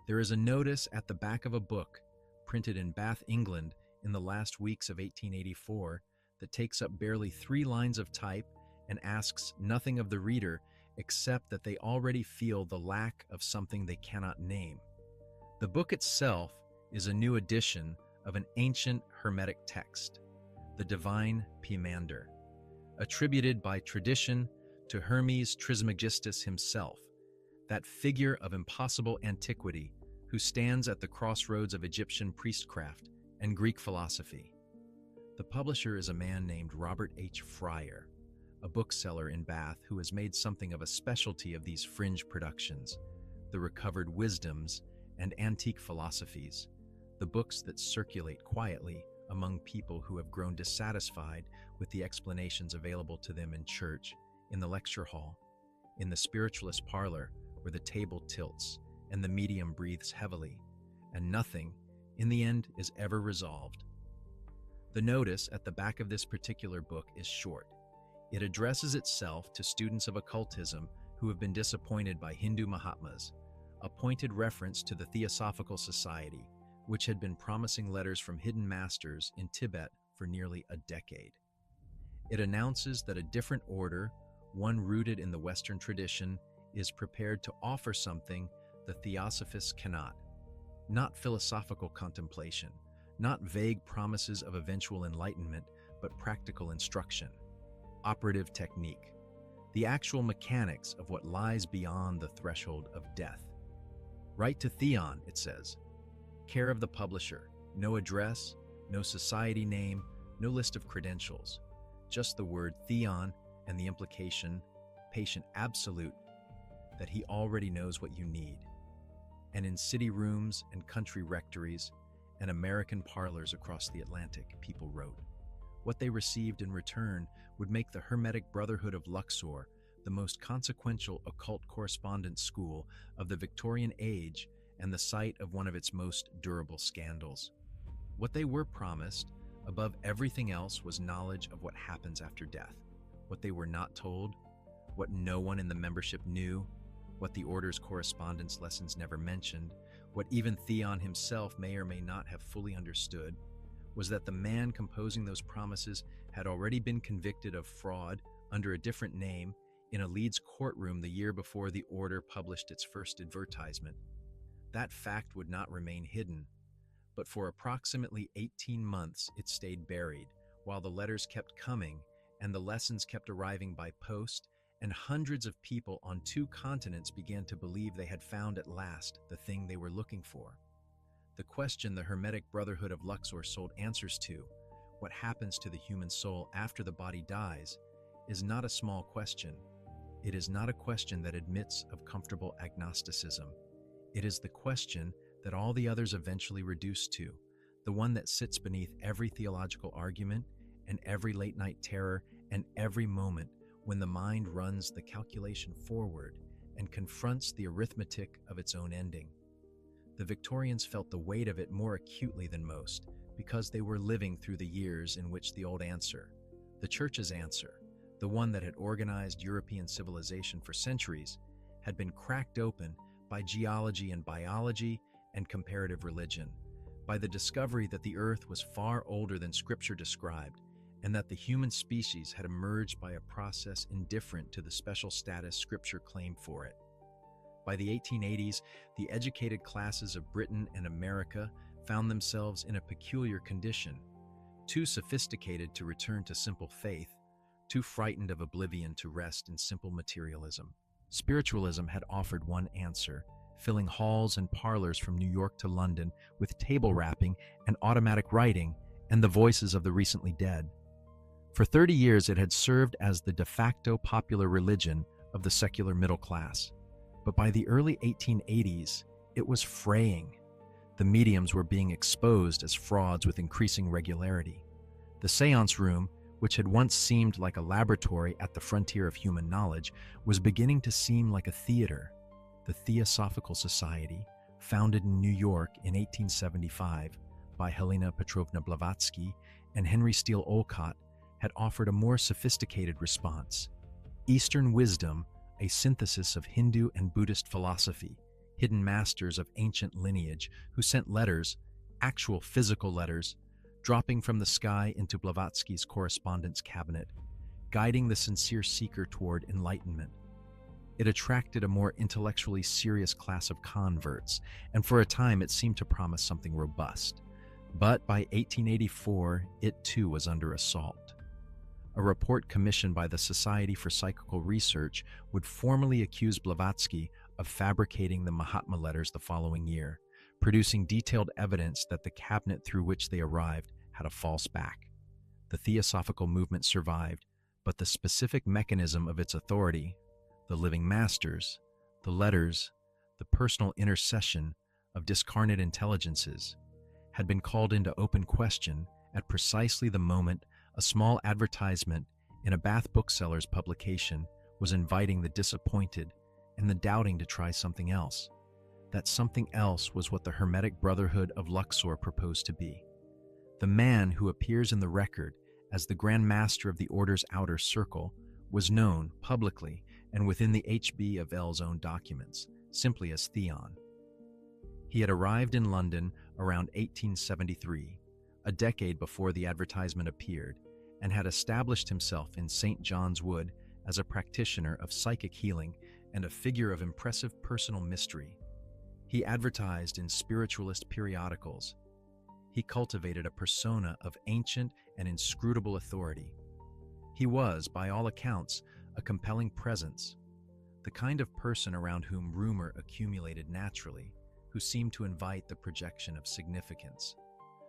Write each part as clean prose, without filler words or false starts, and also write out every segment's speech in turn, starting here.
There is a notice at the back of a book, printed in Bath, England, in the last weeks of 1884, that takes up barely 3 lines of type and asks nothing of the reader except that they already feel the lack of something they cannot name. The book itself is a new edition of an ancient Hermetic text, the Divine Poemander, attributed by tradition to Hermes Trismegistus himself, that figure of impossible antiquity who stands at the crossroads of Egyptian priestcraft and Greek philosophy. The publisher is a man named Robert H. Fryer, a bookseller in Bath who has made something of a specialty of these fringe productions, the recovered wisdoms and antique philosophies, the books that circulate quietly among people who have grown dissatisfied with the explanations available to them in church, in the lecture hall, in the spiritualist parlor where the table tilts and the medium breathes heavily, and nothing, in the end, is ever resolved. The notice at the back of this particular book is short. It addresses itself to students of occultism who have been disappointed by Hindu Mahatmas, a pointed reference to the Theosophical Society, which had been promising letters from hidden masters in Tibet for nearly a decade. It announces that a different order, one rooted in the Western tradition, is prepared to offer something the Theosophists cannot. Not philosophical contemplation, not vague promises of eventual enlightenment, but practical instruction, operative technique, the actual mechanics of what lies beyond the threshold of death. Write to Theon, it says. Care of the publisher, no address, no society name, no list of credentials, just the word Theon and the implication, patient absolute, that he already knows what you need. And in city rooms and country rectories and American parlors across the Atlantic, people wrote. What they received in return would make the Hermetic Brotherhood of Luxor the most consequential occult correspondence school of the Victorian age and the site of one of its most durable scandals. What they were promised, above everything else, was knowledge of what happens after death. What they were not told, what no one in the membership knew, what the order's correspondence lessons never mentioned, what even Theon himself may or may not have fully understood, was that the man composing those promises had already been convicted of fraud under a different name in a Leeds courtroom the year before the order published its first advertisement. That fact would not remain hidden, but for approximately 18 months it stayed buried, while the letters kept coming and the lessons kept arriving by post, and hundreds of people on 2 continents began to believe they had found at last the thing they were looking for. The question the Hermetic Brotherhood of Luxor sold answers to, what happens to the human soul after the body dies, is not a small question. It is not a question that admits of comfortable agnosticism. It is the question that all the others eventually reduce to, the one that sits beneath every theological argument and every late-night terror and every moment when the mind runs the calculation forward and confronts the arithmetic of its own ending. The Victorians felt the weight of it more acutely than most because they were living through the years in which the old answer, the Church's answer, the one that had organized European civilization for centuries, had been cracked open by geology and biology and comparative religion, by the discovery that the earth was far older than Scripture described, and that the human species had emerged by a process indifferent to the special status Scripture claimed for it. By the 1880s, the educated classes of Britain and America found themselves in a peculiar condition, too sophisticated to return to simple faith, too frightened of oblivion to rest in simple materialism. Spiritualism had offered one answer, filling halls and parlors from New York to London with table rapping and automatic writing and the voices of the recently dead. For 30 years, it had served as the de facto popular religion of the secular middle class. But by the early 1880s, it was fraying. The mediums were being exposed as frauds with increasing regularity. The seance room, which had once seemed like a laboratory at the frontier of human knowledge, was beginning to seem like a theater. The Theosophical Society, founded in New York in 1875 by Helena Petrovna Blavatsky and Henry Steele Olcott, had offered a more sophisticated response. Eastern wisdom, a synthesis of Hindu and Buddhist philosophy, hidden masters of ancient lineage who sent letters, actual physical letters, dropping from the sky into Blavatsky's correspondence cabinet, guiding the sincere seeker toward enlightenment. It attracted a more intellectually serious class of converts, and for a time it seemed to promise something robust. But by 1884, it too was under assault. A report commissioned by the Society for Psychical Research would formally accuse Blavatsky of fabricating the Mahatma letters the following year, producing detailed evidence that the cabinet through which they arrived had a false back. The Theosophical movement survived, but the specific mechanism of its authority, the living masters, the letters, the personal intercession of discarnate intelligences, had been called into open question at precisely the moment a small advertisement in a Bath bookseller's publication was inviting the disappointed and the doubting to try something else. That something else was what the Hermetic Brotherhood of Luxor proposed to be. The man who appears in the record as the Grand Master of the Order's outer circle was known publicly and within the HB of L's own documents, simply as Theon. He had arrived in London around 1873, a decade before the advertisement appeared, and had established himself in St. John's Wood as a practitioner of psychic healing and a figure of impressive personal mystery. He advertised in spiritualist periodicals. He cultivated a persona of ancient and inscrutable authority. He was, by all accounts, a compelling presence, the kind of person around whom rumor accumulated naturally, who seemed to invite the projection of significance.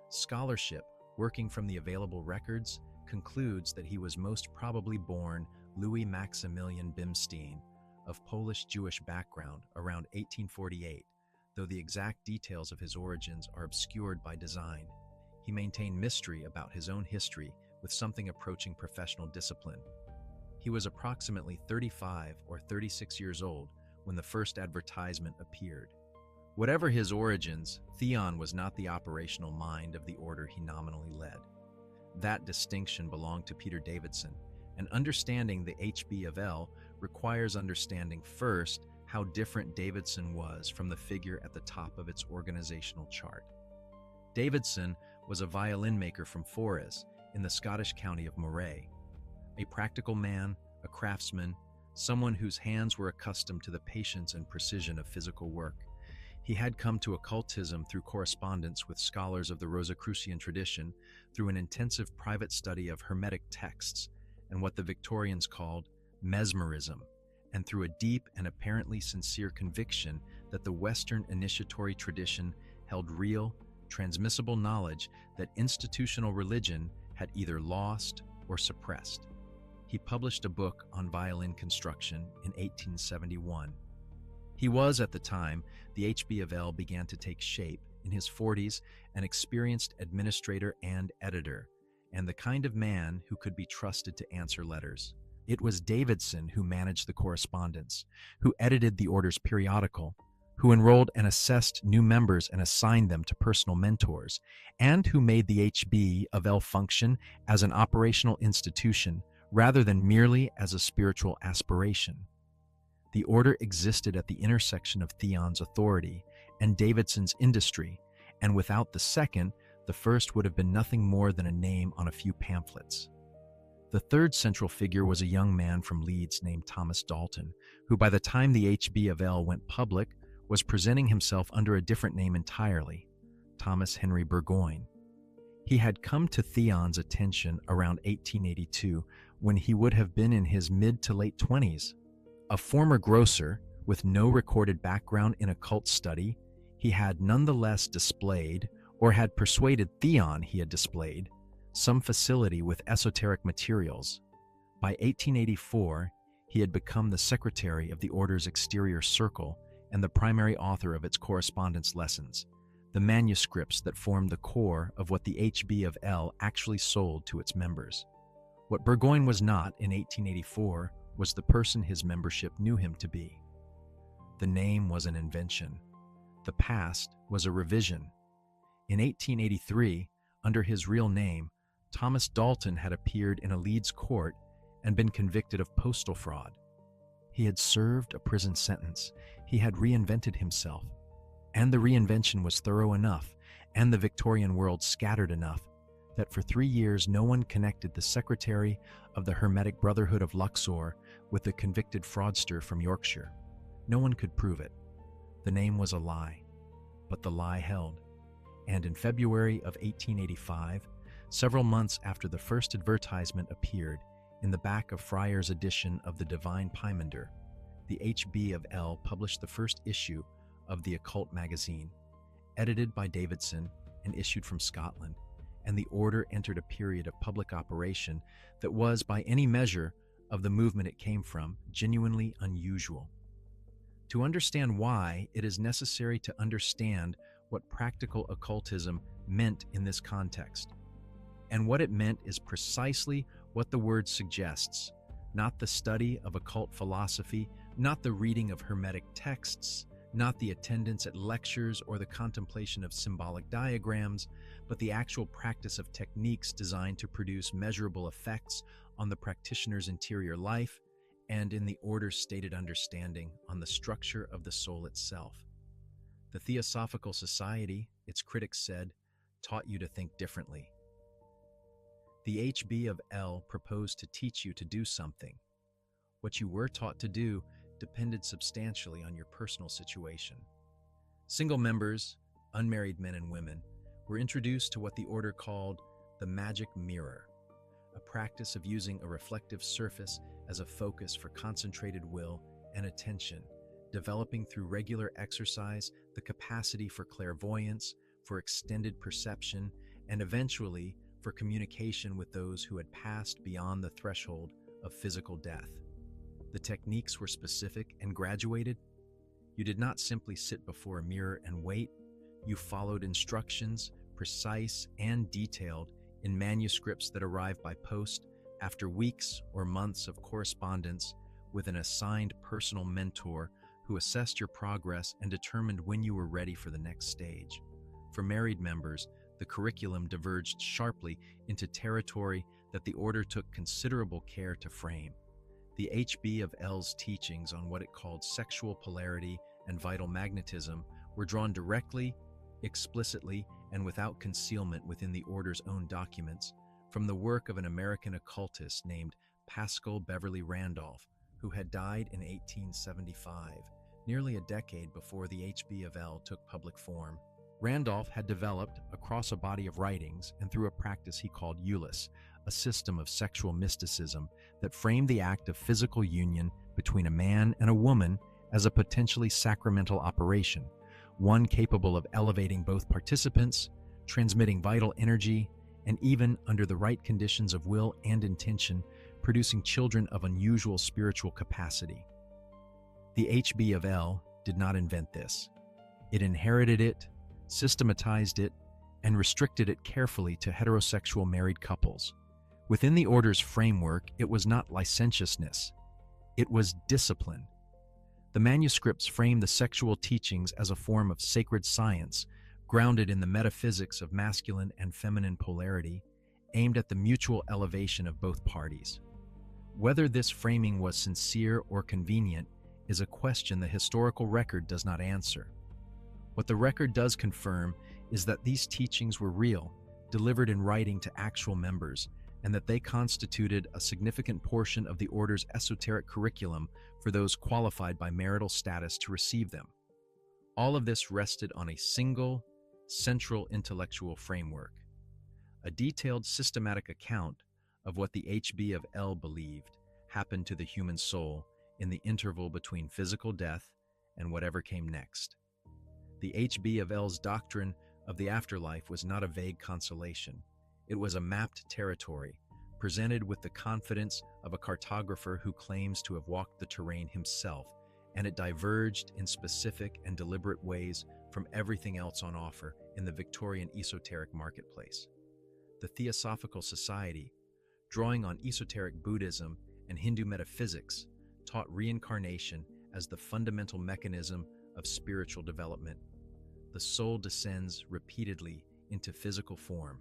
Scholarship, working from the available records, concludes that he was most probably born Louis Maximilian Bimstein, of Polish-Jewish background, around 1848, though the exact details of his origins are obscured by design. He maintained mystery about his own history with something approaching professional discipline. He was approximately 35 or 36 years old when the first advertisement appeared. Whatever his origins, Theon was not the operational mind of the order he nominally led. That distinction belonged to Peter Davidson, and understanding the HB of L requires understanding first how different Davidson was from the figure at the top of its organizational chart. Davidson was a violin maker from Forres, in the Scottish county of Moray. A practical man, a craftsman, someone whose hands were accustomed to the patience and precision of physical work. He had come to occultism through correspondence with scholars of the Rosicrucian tradition, through an intensive private study of Hermetic texts and what the Victorians called mesmerism, and through a deep and apparently sincere conviction that the Western initiatory tradition held real, transmissible knowledge that institutional religion had either lost or suppressed. He published a book on violin construction in 1871. He was, at the time, the HB of L began to take shape, in his 40s, an experienced administrator and editor, and the kind of man who could be trusted to answer letters. It was Davidson who managed the correspondence, who edited the order's periodical, who enrolled and assessed new members and assigned them to personal mentors, and who made the HB of L function as an operational institution rather than merely as a spiritual aspiration. The order existed at the intersection of Theon's authority and Davidson's industry, and without the second, the first would have been nothing more than a name on a few pamphlets. The third central figure was a young man from Leeds named Thomas Dalton, who by the time the HB of L went public was presenting himself under a different name entirely, Thomas Henry Burgoyne. He had come to Theon's attention around 1882 when he would have been in his mid to late 20s. A former grocer with no recorded background in occult study, he had nonetheless displayed, or had persuaded Theon he had displayed, some facility with esoteric materials. By 1884, he had become the secretary of the order's exterior circle and the primary author of its correspondence lessons, the manuscripts that formed the core of what the HB of L actually sold to its members. What Burgoyne was not in 1884 was the person his membership knew him to be. The name was an invention. The past was a revision. In 1883, under his real name, Thomas Dalton had appeared in a Leeds court and been convicted of postal fraud. He had served a prison sentence. He had reinvented himself. And the reinvention was thorough enough, and the Victorian world scattered enough, that for 3 years no one connected the secretary of the Hermetic Brotherhood of Luxor with the convicted fraudster from Yorkshire. No one could prove it. The name was a lie, but the lie held. And in February of 1885, several months after the first advertisement appeared in the back of Fryer's edition of the Divine Pymander, the H.B. of L. published the first issue of the Occult magazine, edited by Davidson and issued from Scotland, and the order entered a period of public operation that was, by any measure of the movement it came from, genuinely unusual. To understand why, it is necessary to understand what practical occultism meant in this context. And what it meant is precisely what the word suggests, not the study of occult philosophy, not the reading of Hermetic texts, not the attendance at lectures or the contemplation of symbolic diagrams, but the actual practice of techniques designed to produce measurable effects on the practitioner's interior life and, in the order's stated understanding, on the structure of the soul itself. The Theosophical Society, its critics said, taught you to think differently. The H.B. of L. proposed to teach you to do something. What you were taught to do depended substantially on your personal situation. Single members, unmarried men and women, were introduced to what the order called the magic mirror, a practice of using a reflective surface as a focus for concentrated will and attention, developing through regular exercise the capacity for clairvoyance, for extended perception, and eventually for communication with those who had passed beyond the threshold of physical death. The techniques were specific and graduated. You did not simply sit before a mirror and wait. You followed instructions, precise and detailed, in manuscripts that arrived by post after weeks or months of correspondence with an assigned personal mentor who assessed your progress and determined when you were ready for the next stage. For married members, the curriculum diverged sharply into territory that the order took considerable care to frame. The H.B. of L's teachings on what it called sexual polarity and vital magnetism were drawn directly, explicitly, and without concealment within the order's own documents from the work of an American occultist named Paschal Beverly Randolph, who had died in 1875, nearly a decade before the H.B. of L. took public form. Randolph had developed, across a body of writings and through a practice he called Euless, a system of sexual mysticism that framed the act of physical union between a man and a woman as a potentially sacramental operation, one capable of elevating both participants, transmitting vital energy, and even, under the right conditions of will and intention, producing children of unusual spiritual capacity. The H.B. of L. did not invent this. It inherited it, systematized it, and restricted it carefully to heterosexual married couples. Within the order's framework, it was not licentiousness. It was discipline. The manuscripts frame the sexual teachings as a form of sacred science, grounded in the metaphysics of masculine and feminine polarity, aimed at the mutual elevation of both parties. Whether this framing was sincere or convenient is a question the historical record does not answer. What the record does confirm is that these teachings were real, delivered in writing to actual members, and that they constituted a significant portion of the order's esoteric curriculum for those qualified by marital status to receive them. All of this rested on a single, central intellectual framework, a detailed systematic account of what the H.B. of L. believed happened to the human soul in the interval between physical death and whatever came next. The H.B. of L's doctrine of the afterlife was not a vague consolation. It was a mapped territory, presented with the confidence of a cartographer who claims to have walked the terrain himself, and it diverged in specific and deliberate ways from everything else on offer in the Victorian esoteric marketplace. The Theosophical Society, drawing on esoteric Buddhism and Hindu metaphysics, taught reincarnation as the fundamental mechanism of spiritual development. The soul descends repeatedly into physical form,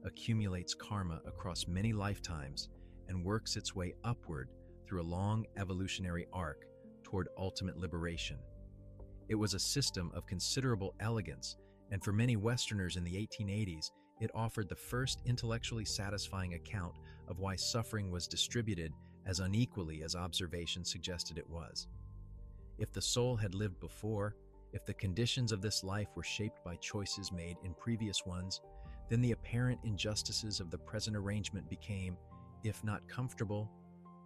accumulates karma across many lifetimes, and works its way upward through a long evolutionary arc toward ultimate liberation. It was a system of considerable elegance, and for many Westerners in the 1880s, it offered the first intellectually satisfying account of why suffering was distributed as unequally as observation suggested it was. If the soul had lived before, if the conditions of this life were shaped by choices made in previous ones, then the apparent injustices of the present arrangement became, if not comfortable,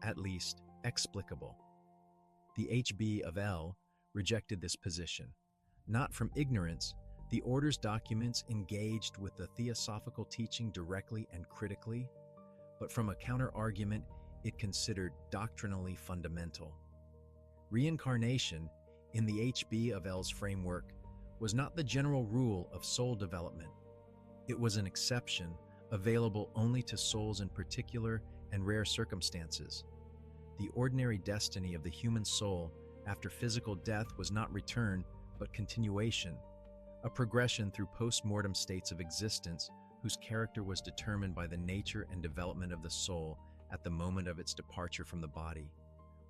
at least explicable. The H.B. of L. rejected this position. Not from ignorance, the order's documents engaged with the theosophical teaching directly and critically, but from a counter-argument it considered doctrinally fundamental. Reincarnation, in the H.B. of L's framework, was not the general rule of soul development. It was an exception, available only to souls in particular and rare circumstances. The ordinary destiny of the human soul after physical death was not return, but continuation, a progression through post-mortem states of existence whose character was determined by the nature and development of the soul at the moment of its departure from the body.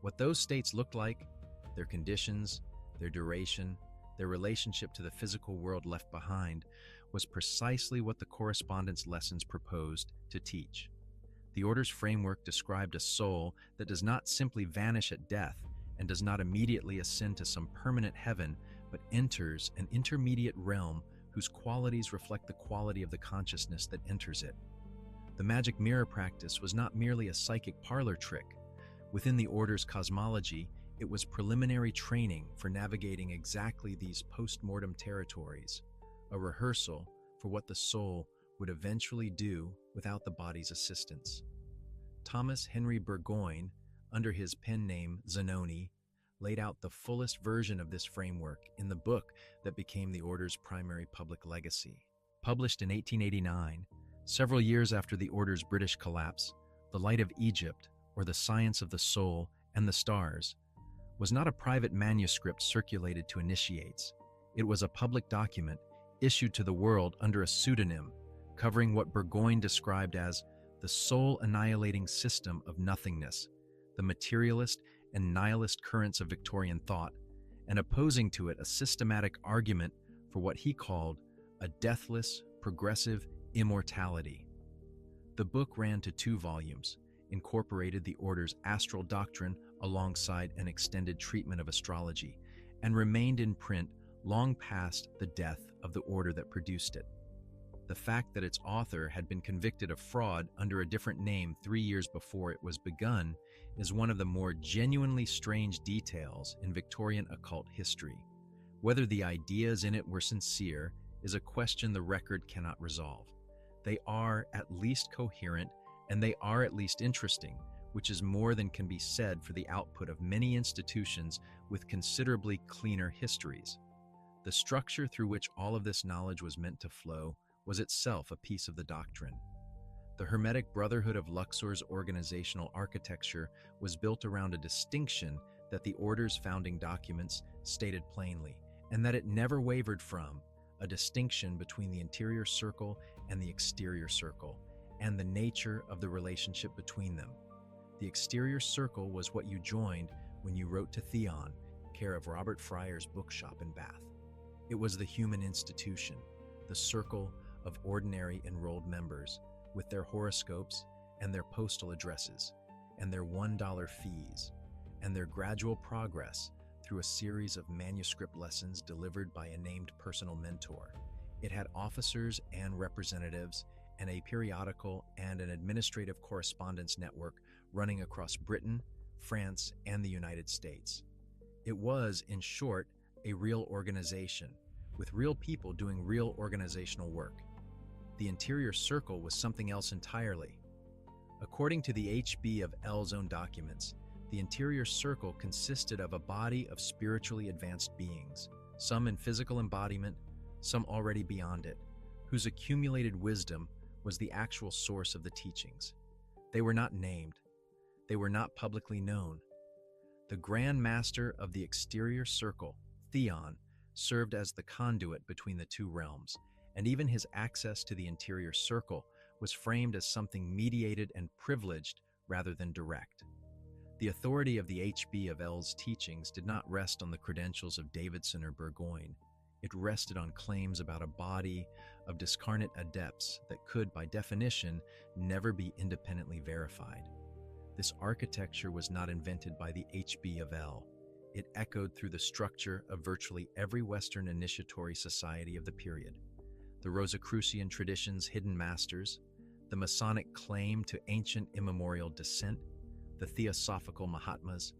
What those states looked like, their conditions, their duration, their relationship to the physical world left behind, was precisely what the correspondence lessons proposed to teach. The order's framework described a soul that does not simply vanish at death and does not immediately ascend to some permanent heaven, but enters an intermediate realm whose qualities reflect the quality of the consciousness that enters it. The magic mirror practice was not merely a psychic parlor trick. Within the order's cosmology, it was preliminary training for navigating exactly these post-mortem territories, a rehearsal for what the soul would eventually do without the body's assistance. Thomas Henry Burgoyne, under his pen name Zanoni, laid out the fullest version of this framework in the book that became the order's primary public legacy. Published in 1889, several years after the order's British collapse, The Light of Egypt, or The Science of the Soul and the Stars, was not a private manuscript circulated to initiates. It was a public document issued to the world under a pseudonym, covering what Burgoyne described as the soul-annihilating system of nothingness, the materialist and nihilist currents of Victorian thought, and opposing to it a systematic argument for what he called a deathless, progressive immortality. The book ran to 2 volumes, incorporated the order's astral doctrine alongside an extended treatment of astrology, and remained in print long past the death of the order that produced it. The fact that its author had been convicted of fraud under a different name 3 years before it was begun is one of the more genuinely strange details in Victorian occult history. Whether the ideas in it were sincere is a question the record cannot resolve. They are at least coherent, and they are at least interesting, which is more than can be said for the output of many institutions with considerably cleaner histories. The structure through which all of this knowledge was meant to flow was itself a piece of the doctrine. The Hermetic Brotherhood of Luxor's organizational architecture was built around a distinction that the order's founding documents stated plainly, and that it never wavered from, a distinction between the interior circle and the exterior circle, and the nature of the relationship between them. The exterior circle was what you joined when you wrote to Theon, care of Robert Fryer's bookshop in Bath. It was the human institution, the circle of ordinary enrolled members, with their horoscopes and their postal addresses, and their $1 fees, and their gradual progress through a series of manuscript lessons delivered by a named personal mentor. It had officers and representatives, and a periodical and an administrative correspondence network running across Britain, France, and the United States. It was, in short, a real organization, with real people doing real organizational work. The interior circle was something else entirely. According to the H.B. of L's own documents, the interior circle consisted of a body of spiritually advanced beings, some in physical embodiment, some already beyond it, whose accumulated wisdom was the actual source of the teachings. They were not named. They were not publicly known. The Grand Master of the exterior circle, Theon, served as the conduit between the 2 realms, and even his access to the interior circle was framed as something mediated and privileged rather than direct. The authority of the HB of L's teachings did not rest on the credentials of Davidson or Burgoyne. It rested on claims about a body of discarnate adepts that could, by definition, never be independently verified. This architecture was not invented by the HB of L. It echoed through the structure of virtually every Western initiatory society of the period. The Rosicrucian tradition's hidden masters, the Masonic claim to ancient immemorial descent, the Theosophical Mahatmas.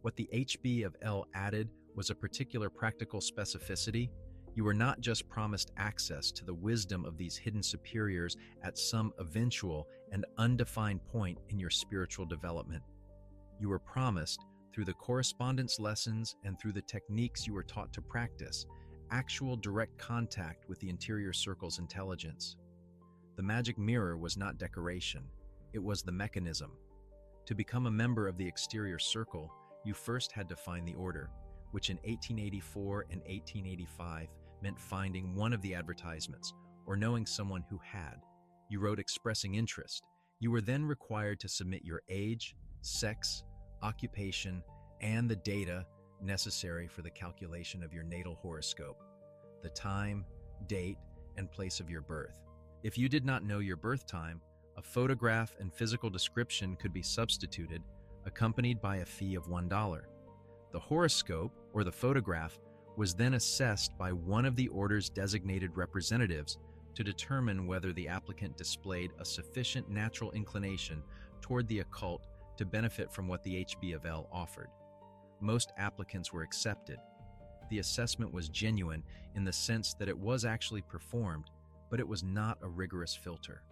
What the HB of L added was a particular practical specificity. You were not just promised access to the wisdom of these hidden superiors at some eventual and undefined point in your spiritual development. You were promised, through the correspondence lessons and through the techniques you were taught to practice, actual direct contact with the interior circle's intelligence. The magic mirror was not decoration, it was the mechanism. To become a member of the exterior circle, you first had to find the order, which in 1884 and 1885 meant finding one of the advertisements or knowing someone who had. You wrote expressing interest. You were then required to submit your age, sex, occupation, and the data necessary for the calculation of your natal horoscope, the time, date, and place of your birth. If you did not know your birth time, a photograph and physical description could be substituted, accompanied by a fee of $1. The horoscope, or the photograph, was then assessed by one of the order's designated representatives to determine whether the applicant displayed a sufficient natural inclination toward the occult to benefit from what the HB of L offered. Most applicants were accepted. The assessment was genuine in the sense that it was actually performed, but it was not a rigorous filter.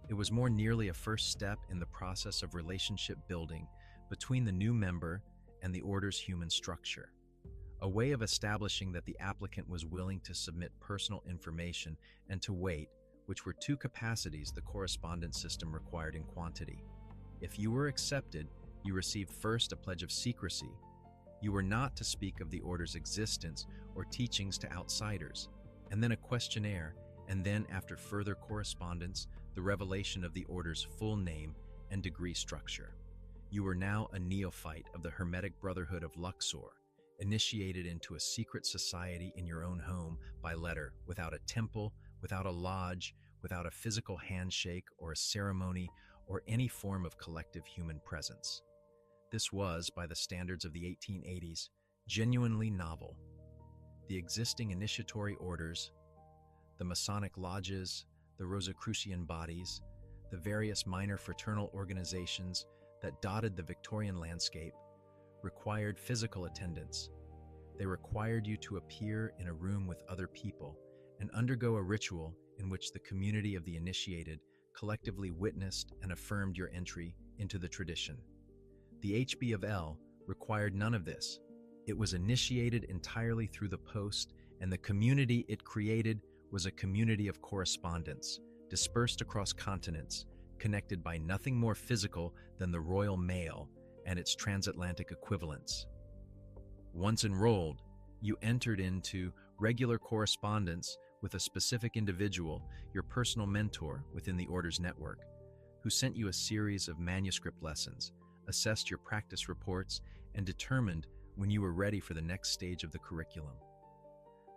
It was more nearly a first step in the process of relationship building between the new member and the order's human structure, a way of establishing that the applicant was willing to submit personal information and to wait, which were two capacities the correspondence system required in quantity. If you were accepted, you received first a pledge of secrecy. You were not to speak of the order's existence or teachings to outsiders, and then a questionnaire, and then, after further correspondence, the revelation of the order's full name and degree structure. You were now a neophyte of the Hermetic Brotherhood of Luxor, initiated into a secret society in your own home by letter, without a temple, without a lodge, without a physical handshake or a ceremony or any form of collective human presence. This was, by the standards of the 1880s, genuinely novel. The existing initiatory orders, the Masonic lodges, the Rosicrucian bodies, the various minor fraternal organizations that dotted the Victorian landscape, required physical attendance. They required you to appear in a room with other people and undergo a ritual in which the community of the initiated collectively witnessed and affirmed your entry into the tradition. The HB of L required none of this. It was initiated entirely through the post, and the community it created was a community of correspondence, dispersed across continents, connected by nothing more physical than the Royal Mail and its transatlantic equivalents. Once enrolled, you entered into regular correspondence with a specific individual, your personal mentor within the order's network, who sent you a series of manuscript lessons, assessed your practice reports, and determined when you were ready for the next stage of the curriculum.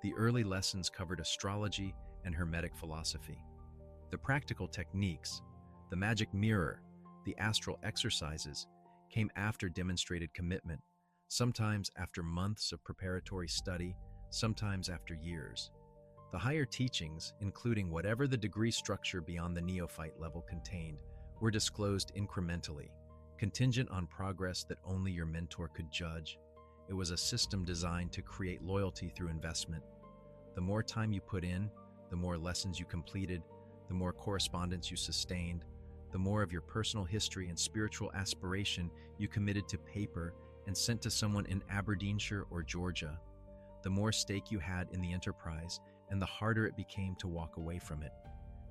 The early lessons covered astrology and Hermetic philosophy. The practical techniques, the magic mirror, the astral exercises, came after demonstrated commitment, sometimes after months of preparatory study, sometimes after years. The higher teachings, including whatever the degree structure beyond the neophyte level contained, were disclosed incrementally, contingent on progress that only your mentor could judge. It was a system designed to create loyalty through investment. The more time you put in, the more lessons you completed, the more correspondence you sustained, the more of your personal history and spiritual aspiration you committed to paper and sent to someone in Aberdeenshire or Georgia, the more stake you had in the enterprise and the harder it became to walk away from it.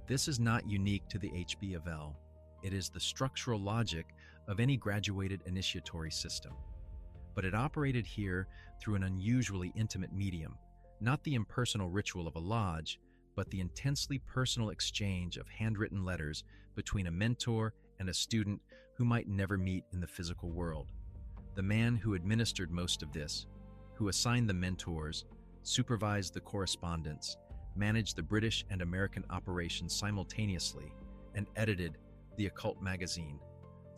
This is not unique to the HB of L. It is the structural logic of any graduated initiatory system. But it operated here through an unusually intimate medium, not the impersonal ritual of a lodge, but the intensely personal exchange of handwritten letters between a mentor and a student who might never meet in the physical world. The man who administered most of this, who assigned the mentors, supervised the correspondence, managed the British and American operations simultaneously, and edited the Occult magazine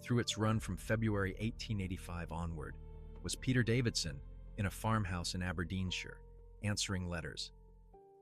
through its run from February 1885 onward, was Peter Davidson in a farmhouse in Aberdeenshire, answering letters.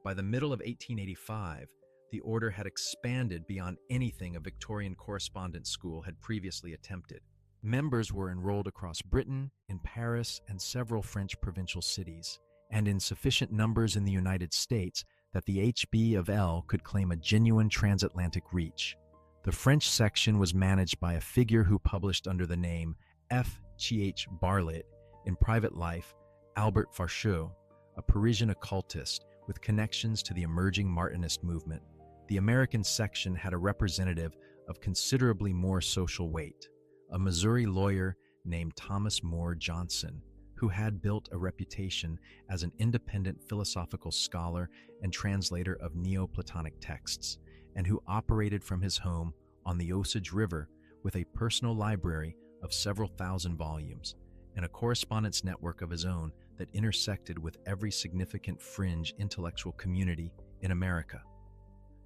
By the middle of 1885, the order had expanded beyond anything a Victorian correspondence school had previously attempted. Members were enrolled across Britain, in Paris, and several French provincial cities, and in sufficient numbers in the United States that the HB of L could claim a genuine transatlantic reach. The French section was managed by a figure who published under the name F. Ch. Bartlett, in private life, Albert Farcheux, a Parisian occultist with connections to the emerging Martinist movement. The American section had a representative of considerably more social weight, a Missouri lawyer named Thomas Moore Johnson, who had built a reputation as an independent philosophical scholar and translator of Neoplatonic texts, and who operated from his home on the Osage River with a personal library of several thousand volumes and a correspondence network of his own that intersected with every significant fringe intellectual community in America.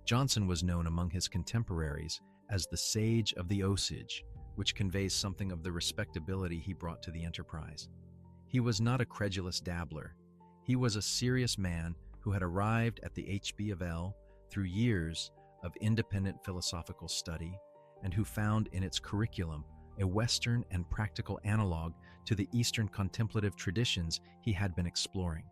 Johnson was known among his contemporaries as the Sage of the Osage, which conveys something of the respectability he brought to the enterprise. He was not a credulous dabbler. He was a serious man who had arrived at the HB of L through years of independent philosophical study, and who found in its curriculum a Western and practical analog to the Eastern contemplative traditions he had been exploring.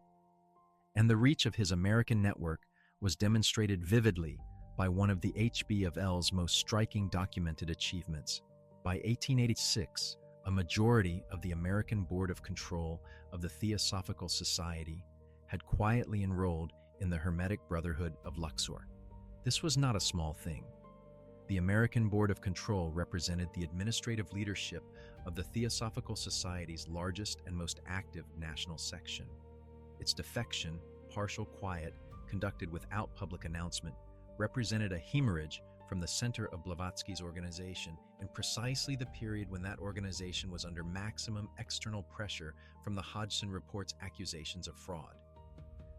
And the reach of his American network was demonstrated vividly by one of the HB of L's most striking documented achievements. By 1886, a majority of the American Board of Control of the Theosophical Society had quietly enrolled in the Hermetic Brotherhood of Luxor. This was not a small thing. The American Board of Control represented the administrative leadership of the Theosophical Society's largest and most active national section. Its defection, partial quiet, conducted without public announcement, represented a hemorrhage from the center of Blavatsky's organization in precisely the period when that organization was under maximum external pressure from the Hodgson Report's accusations of fraud.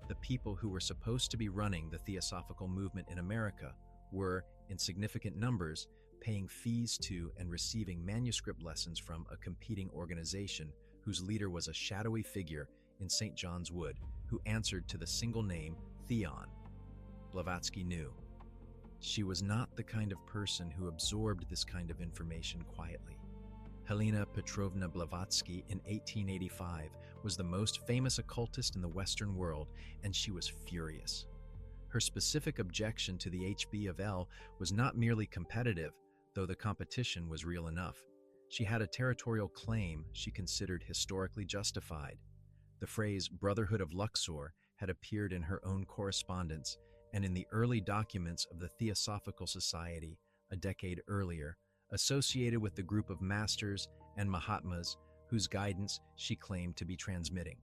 The people who were supposed to be running the Theosophical movement in America were, in significant numbers, paying fees to and receiving manuscript lessons from a competing organization whose leader was a shadowy figure in St. John's Wood who answered to the single name Theon. Blavatsky knew. She was not the kind of person who absorbed this kind of information quietly. Helena Petrovna Blavatsky in 1885 was the most famous occultist in the Western world, and she was furious. Her specific objection to the HB of L was not merely competitive, though the competition was real enough. She had a territorial claim she considered historically justified. The phrase Brotherhood of Luxor had appeared in her own correspondence and in the early documents of the Theosophical Society a decade earlier, associated with the group of masters and Mahatmas whose guidance she claimed to be transmitting.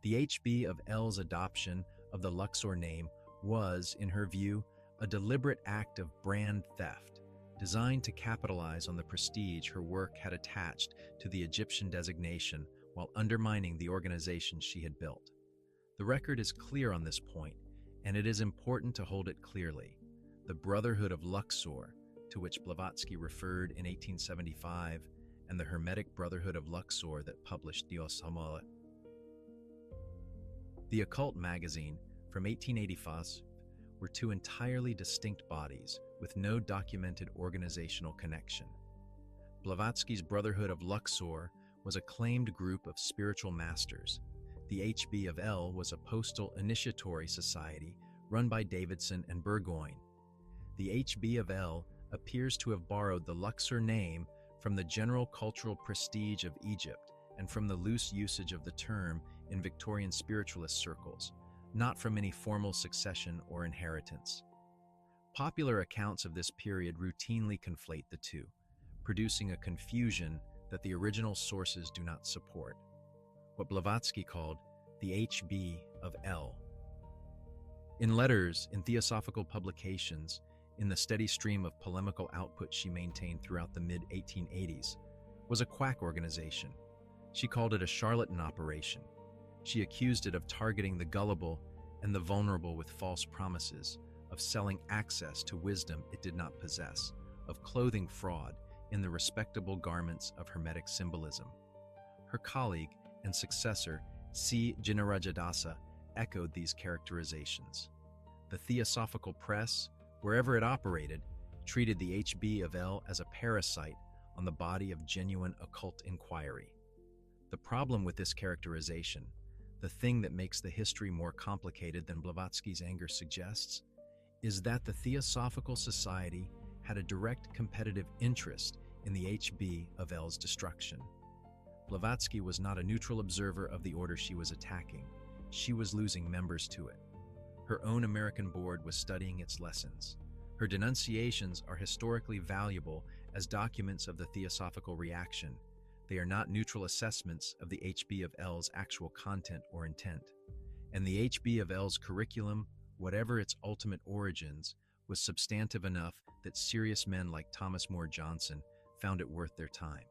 The HB of L's adoption of the Luxor name was, in her view, a deliberate act of brand theft, designed to capitalize on the prestige her work had attached to the Egyptian designation while undermining the organization she had built. The record is clear on this point, and it is important to hold it clearly. The Brotherhood of Luxor, to which Blavatsky referred in 1875, and the Hermetic Brotherhood of Luxor that published Dios Amole. The Occult magazine from 1885 were two entirely distinct bodies with no documented organizational connection. Blavatsky's Brotherhood of Luxor was a claimed group of spiritual masters. The HB of L was a postal initiatory society run by Davidson and Burgoyne. The HB of L appears to have borrowed the Luxor name from the general cultural prestige of Egypt and from the loose usage of the term in Victorian spiritualist circles, not from any formal succession or inheritance. Popular accounts of this period routinely conflate the two, producing a confusion that the original sources do not support. What Blavatsky called the HB of L. In letters, in theosophical publications, in the steady stream of polemical output she maintained throughout the mid-1880s, was a quack organization. She called it a charlatan operation. She accused it of targeting the gullible and the vulnerable with false promises, of selling access to wisdom it did not possess, of clothing fraud in the respectable garments of Hermetic symbolism. Her colleague and successor, C. Jinnarajadasa, echoed these characterizations. The Theosophical Press, wherever it operated, treated the HB of L as a parasite on the body of genuine occult inquiry. The problem with this characterization, the thing that makes the history more complicated than Blavatsky's anger suggests, is that the Theosophical Society had a direct competitive interest in the HB of L's destruction. Blavatsky was not a neutral observer of the order she was attacking. She was losing members to it. Her own American board was studying its lessons. Her denunciations are historically valuable as documents of the Theosophical reaction. They are not neutral assessments of the HB of L's actual content or intent. And the HB of L's curriculum, whatever its ultimate origins, was substantive enough that serious men like Thomas More Johnson found it worth their time.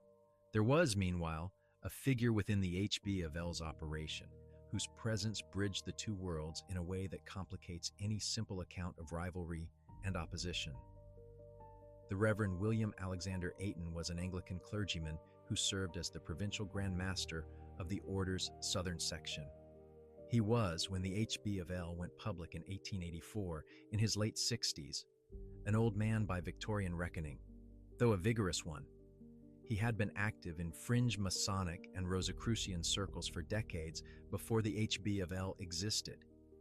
There was, meanwhile, a figure within the HB of L's operation, whose presence bridged the two worlds in a way that complicates any simple account of rivalry and opposition. The Reverend William Alexander Ayton was an Anglican clergyman who served as the provincial Grand Master of the Order's Southern Section. He was, when the HB of L went public in 1884, in his late 60s, an old man by Victorian reckoning, though a vigorous one. He had been active in fringe Masonic and Rosicrucian circles for decades before the HB of L existed.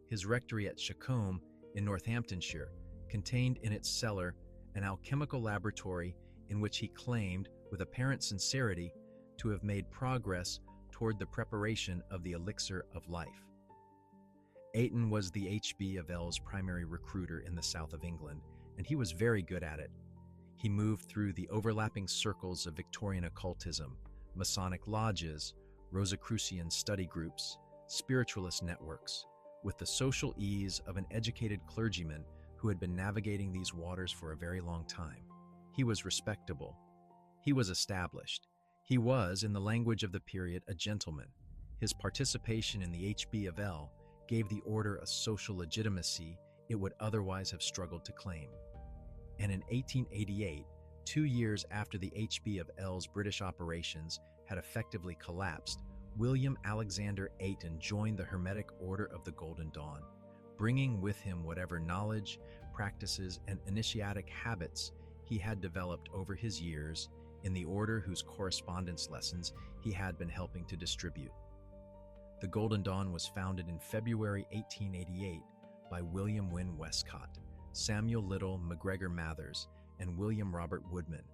His rectory at Chacombe in Northamptonshire contained in its cellar an alchemical laboratory in which he claimed, with apparent sincerity, to have made progress toward the preparation of the elixir of life. Ayton was the HB of L's primary recruiter in the south of England, and he was very good at it. He moved through the overlapping circles of Victorian occultism, Masonic lodges, Rosicrucian study groups, spiritualist networks, with the social ease of an educated clergyman who had been navigating these waters for a very long time. He was respectable. He was established. He was, in the language of the period, a gentleman. His participation in the HB of L gave the order a social legitimacy it would otherwise have struggled to claim. And in 1888, 2 years after the HB of L's British operations had effectively collapsed, William Alexander Ayton joined the Hermetic Order of the Golden Dawn, bringing with him whatever knowledge, practices, and initiatic habits he had developed over his years in the order whose correspondence lessons he had been helping to distribute. The Golden Dawn was founded in February 1888 by William Wynne Westcott, Samuel Little McGregor Mathers, and William Robert Woodman,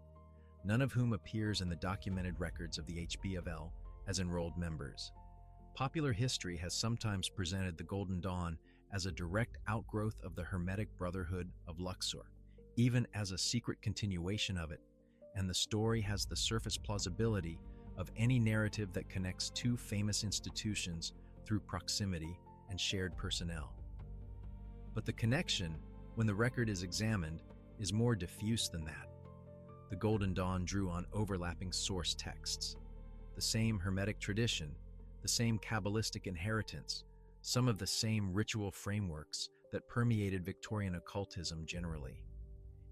none of whom appears in the documented records of the HB of L as enrolled members. Popular history has sometimes presented the Golden Dawn as a direct outgrowth of the Hermetic Brotherhood of Luxor, even as a secret continuation of it, and the story has the surface plausibility of any narrative that connects two famous institutions through proximity and shared personnel. But the connection, when the record is examined, is more diffuse than that. The Golden Dawn drew on overlapping source texts, the same Hermetic tradition, the same Kabbalistic inheritance, some of the same ritual frameworks that permeated Victorian occultism generally.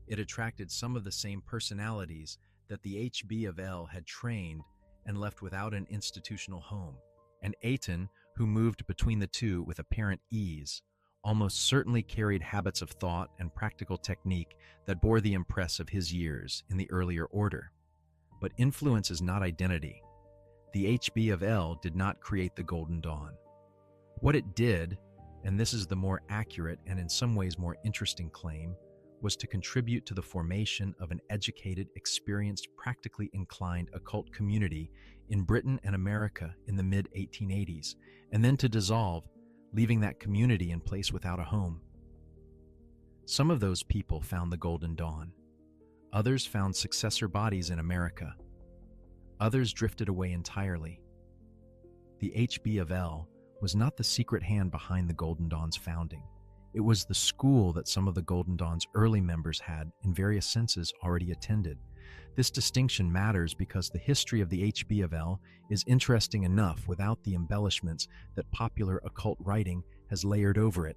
It attracted some of the same personalities that the HB of L had trained and left without an institutional home, and Ayton, who moved between the two with apparent ease, almost certainly carried habits of thought and practical technique that bore the impress of his years in the earlier order. But influence is not identity. The HB of L did not create the Golden Dawn. What it did, and this is the more accurate and in some ways more interesting claim, was to contribute to the formation of an educated, experienced, practically inclined occult community in Britain and America in the mid-1880s, and then to dissolve, leaving that community in place without a home. Some of those people found the Golden Dawn. Others found successor bodies in America. Others drifted away entirely. The HB of L was not the secret hand behind the Golden Dawn's founding. It was the school that some of the Golden Dawn's early members had, in various senses, already attended. This distinction matters because the history of the HB of L is interesting enough without the embellishments that popular occult writing has layered over it.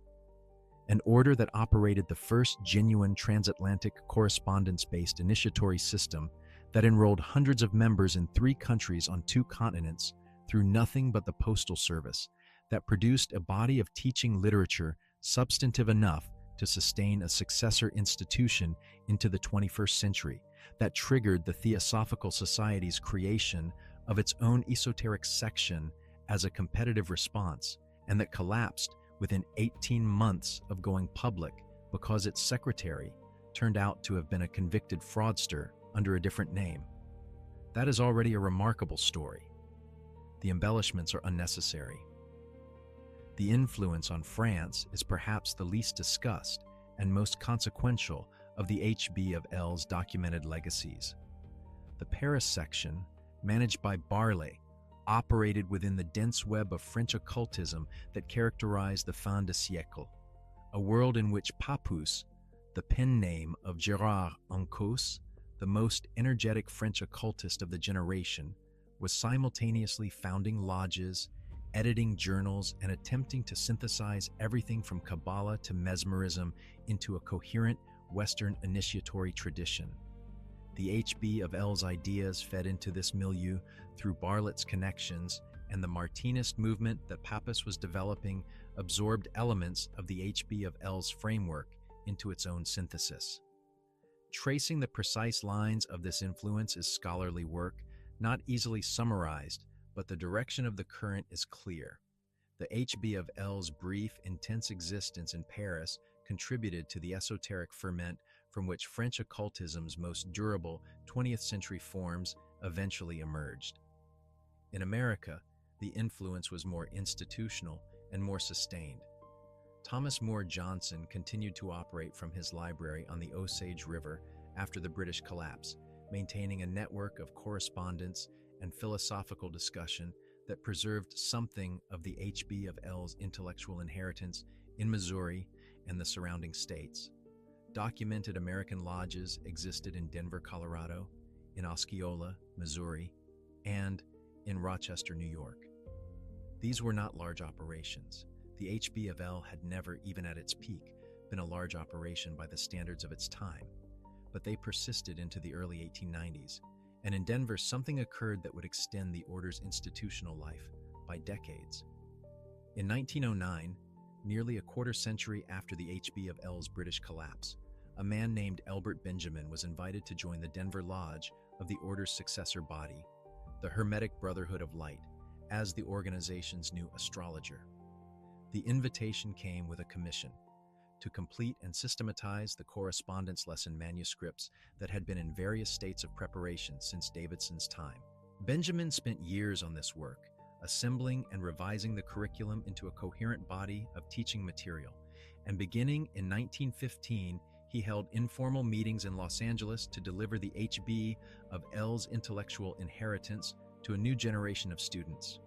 An order that operated the first genuine transatlantic correspondence-based initiatory system that enrolled hundreds of members in 3 countries on 2 continents through nothing but the postal service, that produced a body of teaching literature substantive enough to sustain a successor institution into the 21st century, that triggered the Theosophical Society's creation of its own esoteric section as a competitive response, and that collapsed within 18 months of going public because its secretary turned out to have been a convicted fraudster under a different name. That is already a remarkable story. The embellishments are unnecessary. The influence on France is perhaps the least discussed and most consequential of the HB of L's documented legacies. The Paris section, managed by Barlet, operated within the dense web of French occultism that characterized the fin de siècle, a world in which Papus, the pen name of Gérard Encausse, the most energetic French occultist of the generation, was simultaneously founding lodges, editing journals, and attempting to synthesize everything from Kabbalah to mesmerism into a coherent Western initiatory tradition. The HB of L's ideas fed into this milieu through Barlet's connections, and the Martinist movement that Papus was developing absorbed elements of the HB of L's framework into its own synthesis. Tracing the precise lines of this influence is scholarly work, not easily summarized, but the direction of the current is clear. The HB of L's brief, intense existence in Paris contributed to the esoteric ferment from which French occultism's most durable 20th century forms eventually emerged. In America, the influence was more institutional and more sustained. Thomas More Johnson continued to operate from his library on the Osage River after the British collapse, maintaining a network of correspondence and philosophical discussion that preserved something of the HB of L's intellectual inheritance in Missouri and the surrounding states. Documented American lodges existed in Denver, Colorado, in Osceola, Missouri, and in Rochester, New York. These were not large operations. The HB of L had never, even at its peak, been a large operation by the standards of its time, but they persisted into the early 1890s, and in Denver something occurred that would extend the order's institutional life by decades. In 1909, nearly a quarter century after the HB of L's British collapse, a man named Elbert Benjamin was invited to join the Denver Lodge of the order's successor body, the Hermetic Brotherhood of Light, as the organization's new astrologer. The invitation came with a commission to complete and systematize the correspondence lesson manuscripts that had been in various states of preparation since Davidson's time. Benjamin spent years on this work, assembling and revising the curriculum into a coherent body of teaching material, and beginning in 1915, he held informal meetings in Los Angeles to deliver the HB of L's intellectual inheritance to a new generation of students.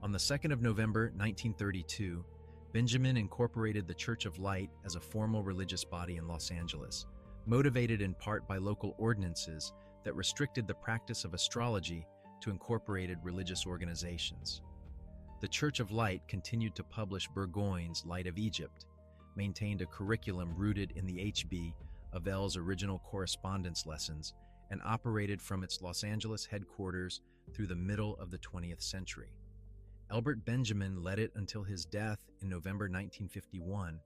On the 2nd of November, 1932, Benjamin incorporated the Church of Light as a formal religious body in Los Angeles, motivated in part by local ordinances that restricted the practice of astrology to incorporated religious organizations. The Church of Light continued to publish Burgoyne's Light of Egypt, maintained a curriculum rooted in the HB of L's original correspondence lessons, and operated from its Los Angeles headquarters through the middle of the 20th century. Elbert Benjamin led it until his death in November 1951.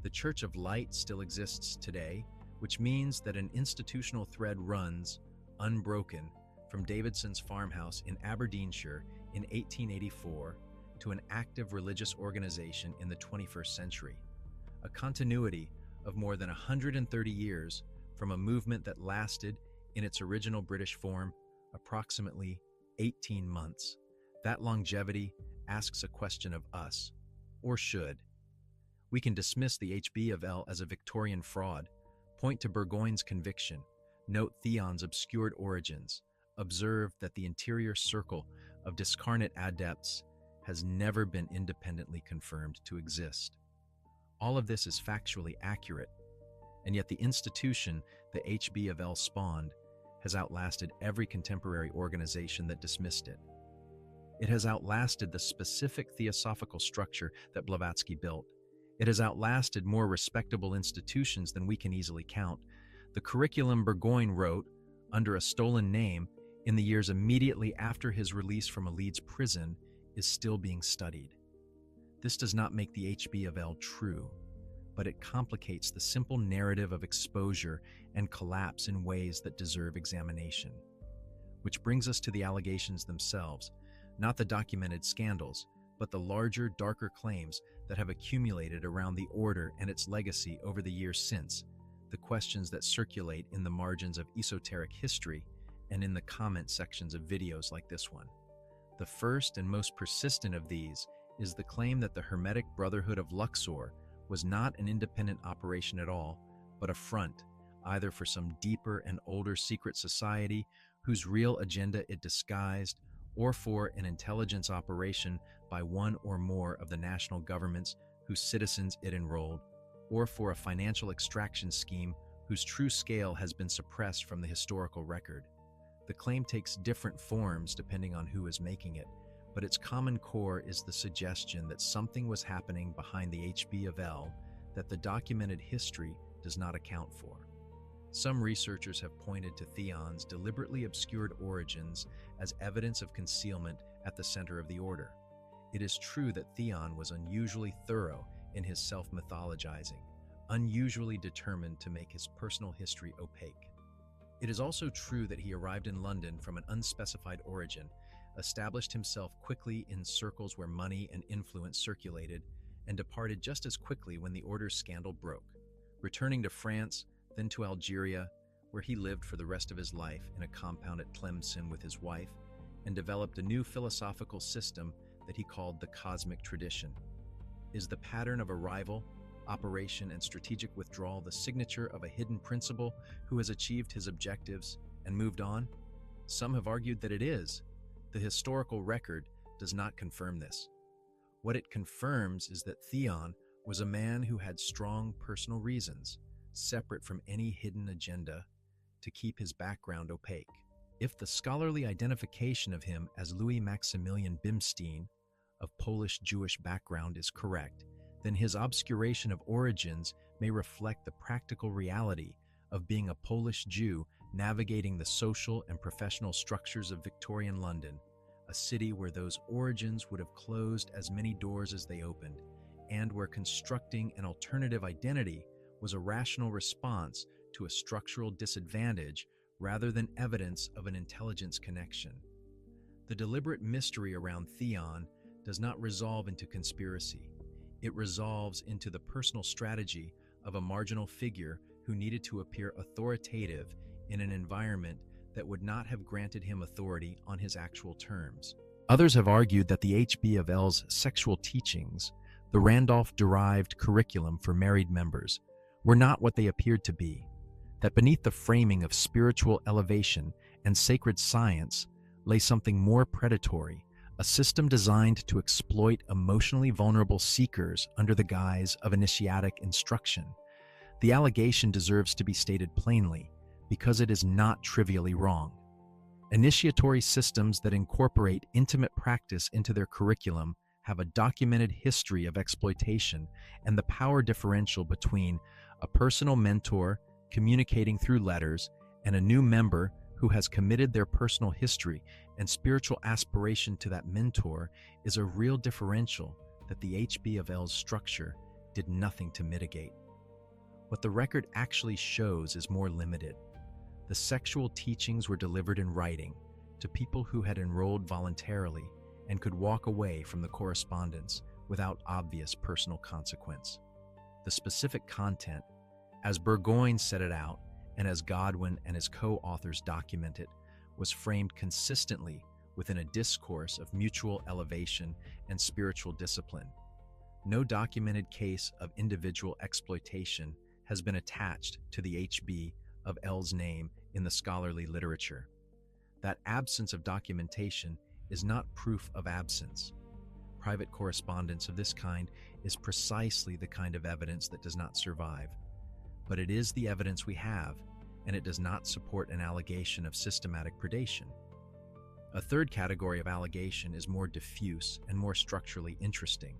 The Church of Light still exists today, which means that an institutional thread runs, unbroken, from Davidson's farmhouse in Aberdeenshire in 1884 to an active religious organization in the 21st century. A continuity of more than 130 years from a movement that lasted, in its original British form, approximately 18 months. That longevity asks a question of us, or should. We can dismiss the HB of L as a Victorian fraud, point to Burgoyne's conviction, note Theon's obscured origins, observe that the interior circle of discarnate adepts has never been independently confirmed to exist. All of this is factually accurate, and yet the institution the HB of L spawned has outlasted every contemporary organization that dismissed it. It has outlasted the specific theosophical structure that Blavatsky built. It has outlasted more respectable institutions than we can easily count. The curriculum Burgoyne wrote, under a stolen name, in the years immediately after his release from a Leeds prison, is still being studied. This does not make the HB of L true, but it complicates the simple narrative of exposure and collapse in ways that deserve examination. Which brings us to the allegations themselves, not the documented scandals, but the larger, darker claims that have accumulated around the order and its legacy over the years since, the questions that circulate in the margins of esoteric history and in the comment sections of videos like this one. The first and most persistent of these is the claim that the Hermetic Brotherhood of Luxor was not an independent operation at all, but a front, either for some deeper and older secret society whose real agenda it disguised, or for an intelligence operation by one or more of the national governments whose citizens it enrolled, or for a financial extraction scheme whose true scale has been suppressed from the historical record. The claim takes different forms depending on who is making it, but its common core is the suggestion that something was happening behind the HB of L that the documented history does not account for. Some researchers have pointed to Theon's deliberately obscured origins as evidence of concealment at the center of the order. It is true that Theon was unusually thorough in his self-mythologizing, unusually determined to make his personal history opaque. It is also true that he arrived in London from an unspecified origin, established himself quickly in circles where money and influence circulated, and departed just as quickly when the order's scandal broke, returning to France, then to Algeria, where he lived for the rest of his life in a compound at Tlemcen with his wife, and developed a new philosophical system that he called the cosmic tradition. Is the pattern of arrival, operation, and strategic withdrawal the signature of a hidden principle who has achieved his objectives and moved on? Some have argued that it is. The historical record does not confirm this. What it confirms is that Theon was a man who had strong personal reasons, separate from any hidden agenda, to keep his background opaque. If the scholarly identification of him as Louis Maximilian Bimstein, of Polish-Jewish background, is correct, then his obscuration of origins may reflect the practical reality of being a Polish Jew navigating the social and professional structures of Victorian London, a city where those origins would have closed as many doors as they opened, and where constructing an alternative identity was a rational response to a structural disadvantage rather than evidence of an intelligence connection. The deliberate mystery around Theon does not resolve into conspiracy. It resolves into the personal strategy of a marginal figure who needed to appear authoritative in an environment that would not have granted him authority on his actual terms. Others have argued that the HB of L's sexual teachings, the Randolph-derived curriculum for married members, were not what they appeared to be, that beneath the framing of spiritual elevation and sacred science lay something more predatory, a system designed to exploit emotionally vulnerable seekers under the guise of initiatic instruction. The allegation deserves to be stated plainly, because it is not trivially wrong. Initiatory systems that incorporate intimate practice into their curriculum have a documented history of exploitation and the power differential between a personal mentor communicating through letters and a new member who has committed their personal history and spiritual aspiration to that mentor is a real differential that the HB of L's structure did nothing to mitigate. What the record actually shows is more limited. The sexual teachings were delivered in writing to people who had enrolled voluntarily and could walk away from the correspondence without obvious personal consequence. The specific content, as Burgoyne set it out and as Godwin and his co-authors document it, was framed consistently within a discourse of mutual elevation and spiritual discipline. No documented case of individual exploitation has been attached to the HB of L's name in the scholarly literature. That absence of documentation is not proof of absence. private correspondence of this kind is precisely the kind of evidence that does not survive. But it is the evidence we have, and it does not support an allegation of systematic predation. A third category of allegation is more diffuse and more structurally interesting.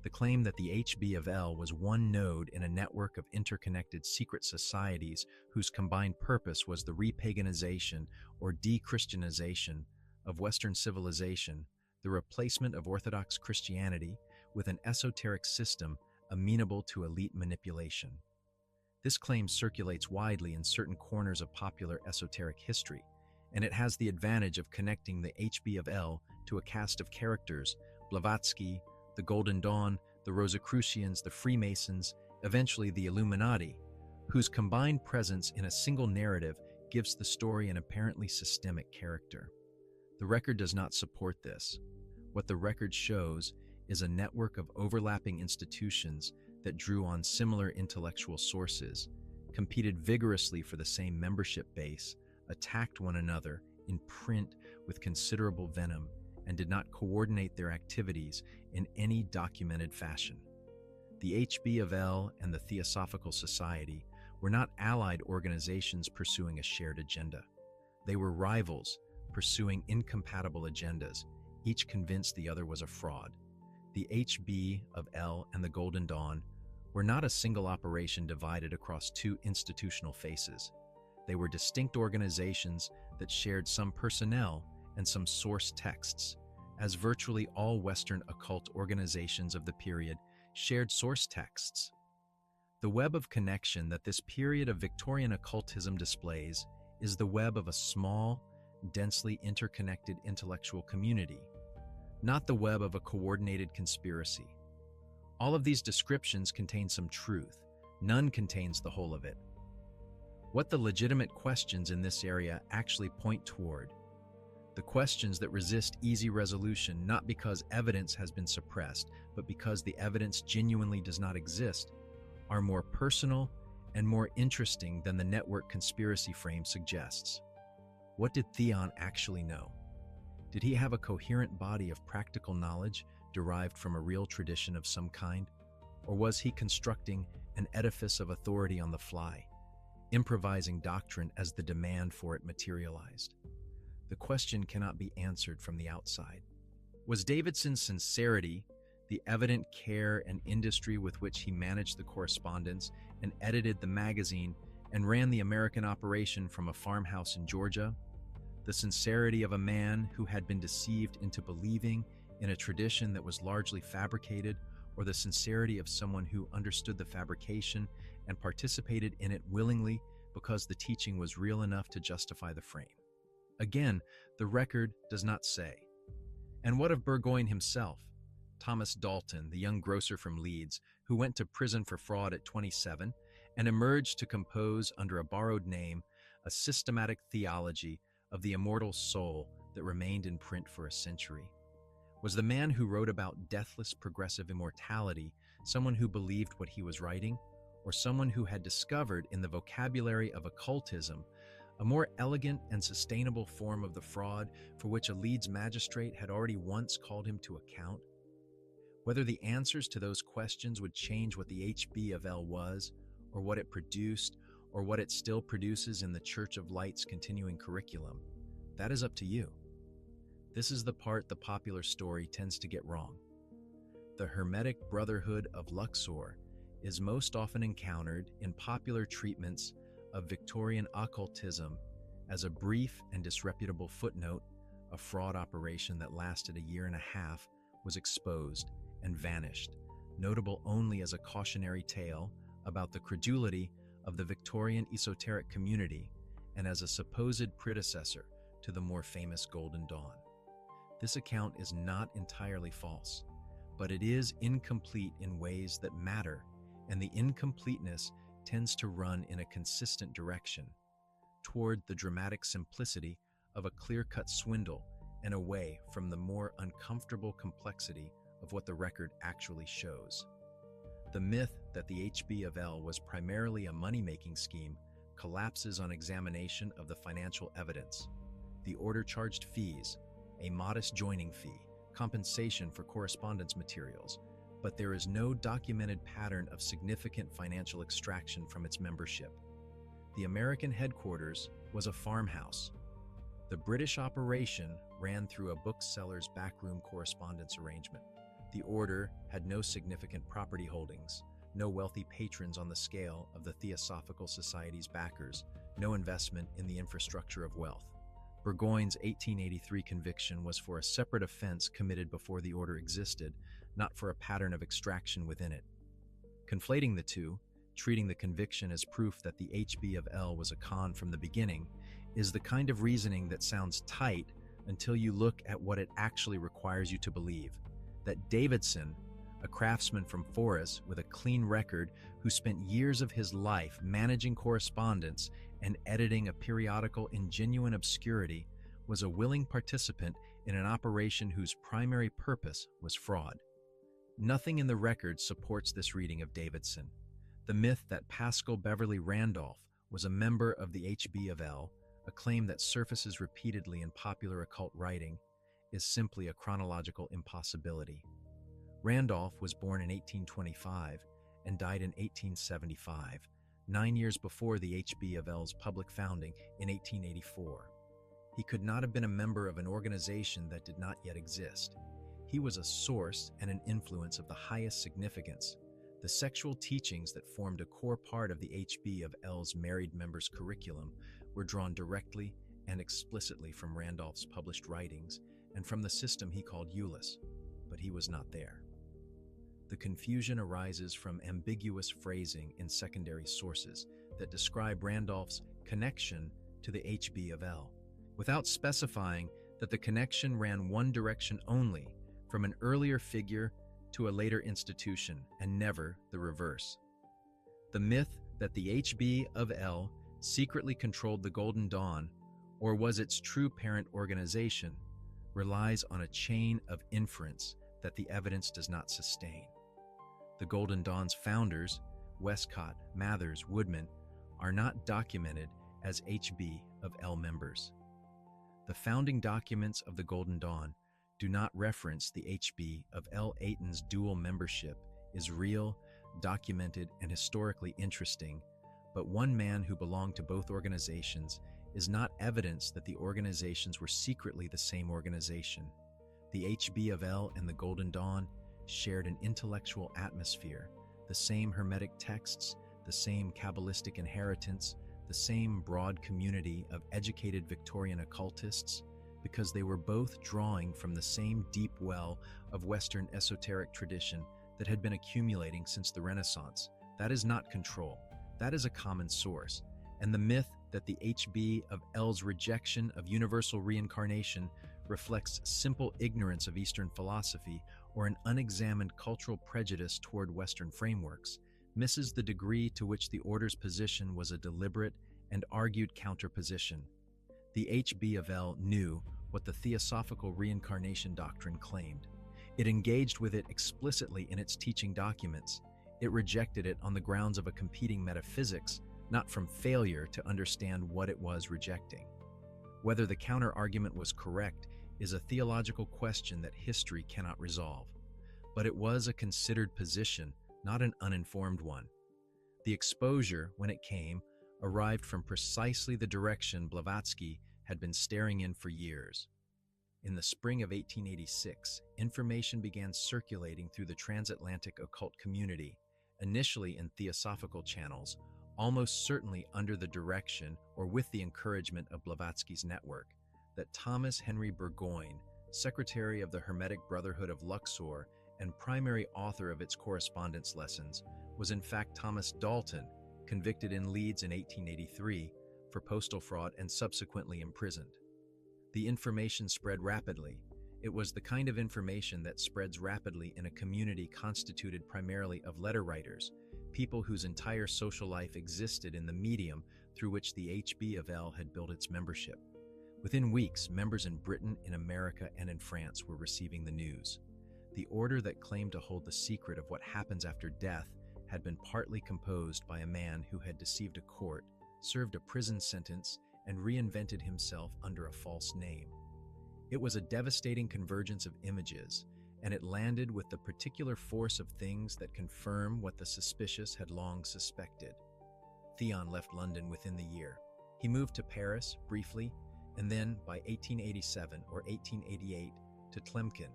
The claim that the HB of L was one node in a network of interconnected secret societies whose combined purpose was the repaganization or de-Christianization of Western civilization, the replacement of Orthodox Christianity with an esoteric system amenable to elite manipulation. This claim circulates widely in certain corners of popular esoteric history, and it has the advantage of connecting the HB of L to a cast of characters, Blavatsky, the Golden Dawn, the Rosicrucians, the Freemasons, eventually the Illuminati, whose combined presence in a single narrative gives the story an apparently systemic character. The record does not support this. What the record shows is a network of overlapping institutions that drew on similar intellectual sources, competed vigorously for the same membership base, attacked one another in print with considerable venom, and did not coordinate their activities in any documented fashion. The HB of L and the Theosophical Society were not allied organizations pursuing a shared agenda. They were rivals pursuing incompatible agendas, each convinced the other was a fraud. The HB of L and the Golden Dawn were not a single operation divided across two institutional faces. They were distinct organizations that shared some personnel and some source texts, as virtually all Western occult organizations of the period shared source texts. The web of connection that this period of Victorian occultism displays is the web of a small, densely interconnected intellectual community, not the web of a coordinated conspiracy. All of these descriptions contain some truth. None contains the whole of it. What the legitimate questions in this area actually point toward, the questions that resist easy resolution not because evidence has been suppressed, but because the evidence genuinely does not exist, are more personal and more interesting than the network conspiracy frame suggests. What did Theon actually know? Did he have a coherent body of practical knowledge derived from a real tradition of some kind? Or was he constructing an edifice of authority on the fly, improvising doctrine as the demand for it materialized? The question cannot be answered from the outside. Was Davidson's sincerity, the evident care and industry with which he managed the correspondence and edited the magazine and ran the American operation from a farmhouse in Georgia, the sincerity of a man who had been deceived into believing in a tradition that was largely fabricated, or the sincerity of someone who understood the fabrication and participated in it willingly because the teaching was real enough to justify the frame? Again, the record does not say. And what of Burgoyne himself? Thomas Dalton, the young grocer from Leeds, who went to prison for fraud at 27 and emerged to compose under a borrowed name a systematic theology of the immortal soul that remained in print for a century. Was the man who wrote about deathless progressive immortality someone who believed what he was writing, or someone who had discovered in the vocabulary of occultism a more elegant and sustainable form of the fraud for which a Leeds magistrate had already once called him to account? Whether the answers to those questions would change what the HB of L was, or what it produced, or what it still produces in the Church of Light's continuing curriculum, that is up to you. This is the part the popular story tends to get wrong. The Hermetic Brotherhood of Luxor is most often encountered in popular treatments of Victorian occultism as a brief and disreputable footnote. A fraud operation that lasted a year and a half was exposed and vanished, notable only as a cautionary tale about the credulity of the Victorian esoteric community and as a supposed predecessor to the more famous Golden Dawn. This account is not entirely false, but it is incomplete in ways that matter, and the incompleteness tends to run in a consistent direction toward the dramatic simplicity of a clear-cut swindle and away from the more uncomfortable complexity of what the record actually shows. The myth that the HB of L was primarily a money-making scheme collapses on examination of the financial evidence. The order charged fees, a modest joining fee, compensation for correspondence materials, but there is no documented pattern of significant financial extraction from its membership. The American headquarters was a farmhouse. The British operation ran through a bookseller's backroom correspondence arrangement. The order had no significant property holdings, no wealthy patrons on the scale of the Theosophical Society's backers, no investment in the infrastructure of wealth. Burgoyne's 1883 conviction was for a separate offense committed before the order existed, not for a pattern of extraction within it. Conflating the two, treating the conviction as proof that the HB of L was a con from the beginning, is the kind of reasoning that sounds tight until you look at what it actually requires you to believe. That Davidson, a craftsman from Forres with a clean record who spent years of his life managing correspondence and editing a periodical in genuine obscurity, was a willing participant in an operation whose primary purpose was fraud. Nothing in the record supports this reading of Davidson. The myth that Paschal Beverly Randolph was a member of the HB of L, a claim that surfaces repeatedly in popular occult writing, is simply a chronological impossibility. Randolph was born in 1825 and died in 1875, 9 years before the HB of L's public founding in 1884. He could not have been a member of an organization that did not yet exist. He was a source and an influence of the highest significance. The sexual teachings that formed a core part of the HB of L's married members' curriculum were drawn directly and explicitly from Randolph's published writings and from the system he called Euless, but he was not there. The confusion arises from ambiguous phrasing in secondary sources that describe Randolph's connection to the HB of L, without specifying that the connection ran one direction only, from an earlier figure to a later institution, and never the reverse. The myth that the HB of L secretly controlled the Golden Dawn, or was its true parent organization, relies on a chain of inference that the evidence does not sustain. The Golden Dawn's founders, Westcott, Mathers, Woodman, are not documented as HB of L members. The founding documents of the Golden Dawn do not reference the HB of L. Aiton's dual membership is real, documented, and historically interesting, but one man who belonged to both organizations is not evidence that the organizations were secretly the same organization. The HB of L and the Golden Dawn shared an intellectual atmosphere, the same Hermetic texts, the same Kabbalistic inheritance, the same broad community of educated Victorian occultists, because they were both drawing from the same deep well of Western esoteric tradition that had been accumulating since the Renaissance. That is not control. That is a common source. And the myth that the HB of L's rejection of universal reincarnation reflects simple ignorance of Eastern philosophy or an unexamined cultural prejudice toward Western frameworks misses the degree to which the order's position was a deliberate and argued counterposition. The HB of L knew what the Theosophical reincarnation doctrine claimed. It engaged with it explicitly in its teaching documents. It rejected it on the grounds of a competing metaphysics, not from failure to understand what it was rejecting. Whether the counter-argument was correct is a theological question that history cannot resolve. But it was a considered position, not an uninformed one. The exposure, when it came, arrived from precisely the direction Blavatsky had been staring in for years. In the spring of 1886, information began circulating through the transatlantic occult community, initially in theosophical channels, almost certainly under the direction or with the encouragement of Blavatsky's network, that Thomas Henry Burgoyne, secretary of the Hermetic Brotherhood of Luxor and primary author of its correspondence lessons, was in fact Thomas Dalton, convicted in Leeds in 1883 for postal fraud and subsequently imprisoned. The information spread rapidly. It was the kind of information that spreads rapidly in a community constituted primarily of letter writers, people whose entire social life existed in the medium through which the HB of L had built its membership. Within weeks, members in Britain, in America, and in France were receiving the news. The order that claimed to hold the secret of what happens after death had been partly composed by a man who had deceived a court, served a prison sentence, and reinvented himself under a false name. It was a devastating convergence of images, and it landed with the particular force of things that confirm what the suspicious had long suspected. Theon left London within the year. He moved to Paris briefly, and then by 1887 or 1888 to Tlemcen,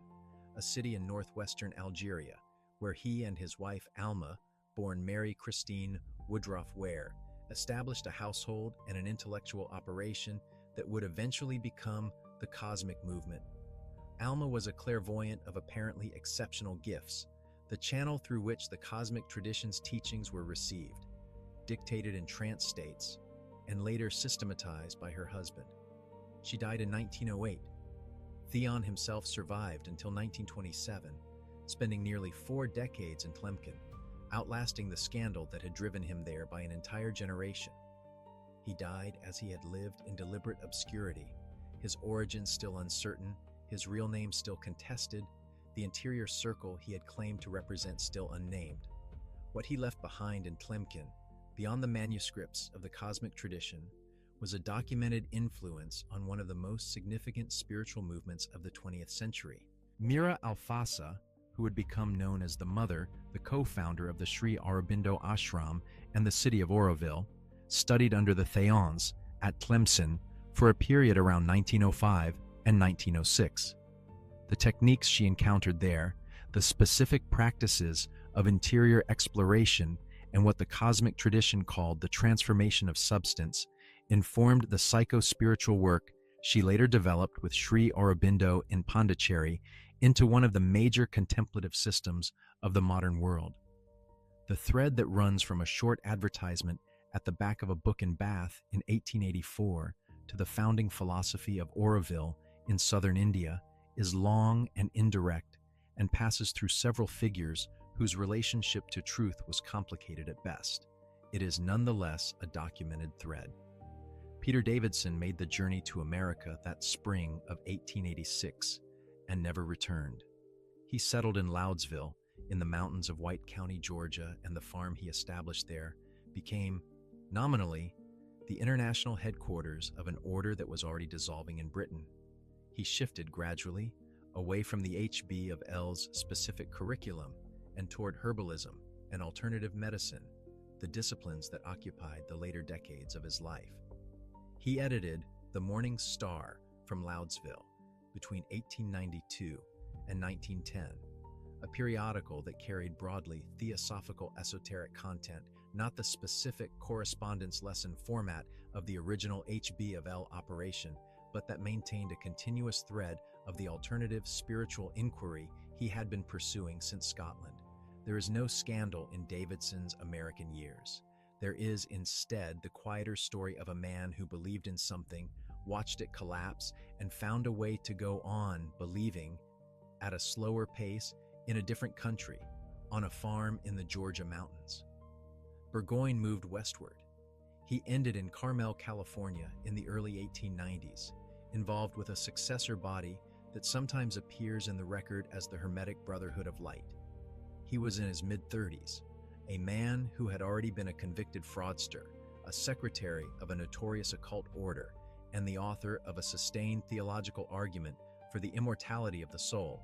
a city in northwestern Algeria, where he and his wife Alma, born Mary Christine Woodroffe Ware, established a household and an intellectual operation that would eventually become the cosmic movement. Alma was a clairvoyant of apparently exceptional gifts, the channel through which the cosmic tradition's teachings were received, dictated in trance states, and later systematized by her husband. She died in 1908. Theon himself survived until 1927, spending nearly 4 decades in Tlemcen, outlasting the scandal that had driven him there by an entire generation. He died as he had lived in deliberate obscurity, his origins still uncertain, his real name still contested, the interior circle he had claimed to represent still unnamed. What he left behind in Tlemcen, beyond the manuscripts of the cosmic tradition, was a documented influence on one of the most significant spiritual movements of the 20th century. Mira Alfasa, who would become known as the Mother, the co-founder of the Sri Aurobindo Ashram and the city of Auroville, studied under the Theons at Tlemcen for a period around 1905 and 1906. The techniques she encountered there, the specific practices of interior exploration, and what the cosmic tradition called the transformation of substance, informed the psycho-spiritual work she later developed with Sri Aurobindo in Pondicherry into one of the major contemplative systems of the modern world. The thread that runs from a short advertisement at the back of a book in Bath in 1884 to the founding philosophy of Auroville in southern India is long and indirect and passes through several figures whose relationship to truth was complicated at best. It is nonetheless a documented thread. Peter Davidson made the journey to America that spring of 1886 and never returned. He settled in Loudsville, in the mountains of White County, Georgia, and the farm he established there became, nominally, the international headquarters of an order that was already dissolving in Britain. He shifted gradually away from the H.B. of L's specific curriculum and toward herbalism and alternative medicine, the disciplines that occupied the later decades of his life. He edited The Morning Star from Loudsville between 1892 and 1910, a periodical that carried broadly theosophical esoteric content, not the specific correspondence lesson format of the original H.B. of L operation, but that maintained a continuous thread of the alternative spiritual inquiry he had been pursuing since Scotland. There is no scandal in Davidson's American years. There is instead the quieter story of a man who believed in something, watched it collapse, and found a way to go on believing at a slower pace in a different country, on a farm in the Georgia mountains. Burgoyne moved westward. He ended in Carmel, California in the early 1890s, involved with a successor body that sometimes appears in the record as the Hermetic Brotherhood of Light. He was in his mid-30s, a man who had already been a convicted fraudster, a secretary of a notorious occult order, and the author of a sustained theological argument for the immortality of the soul.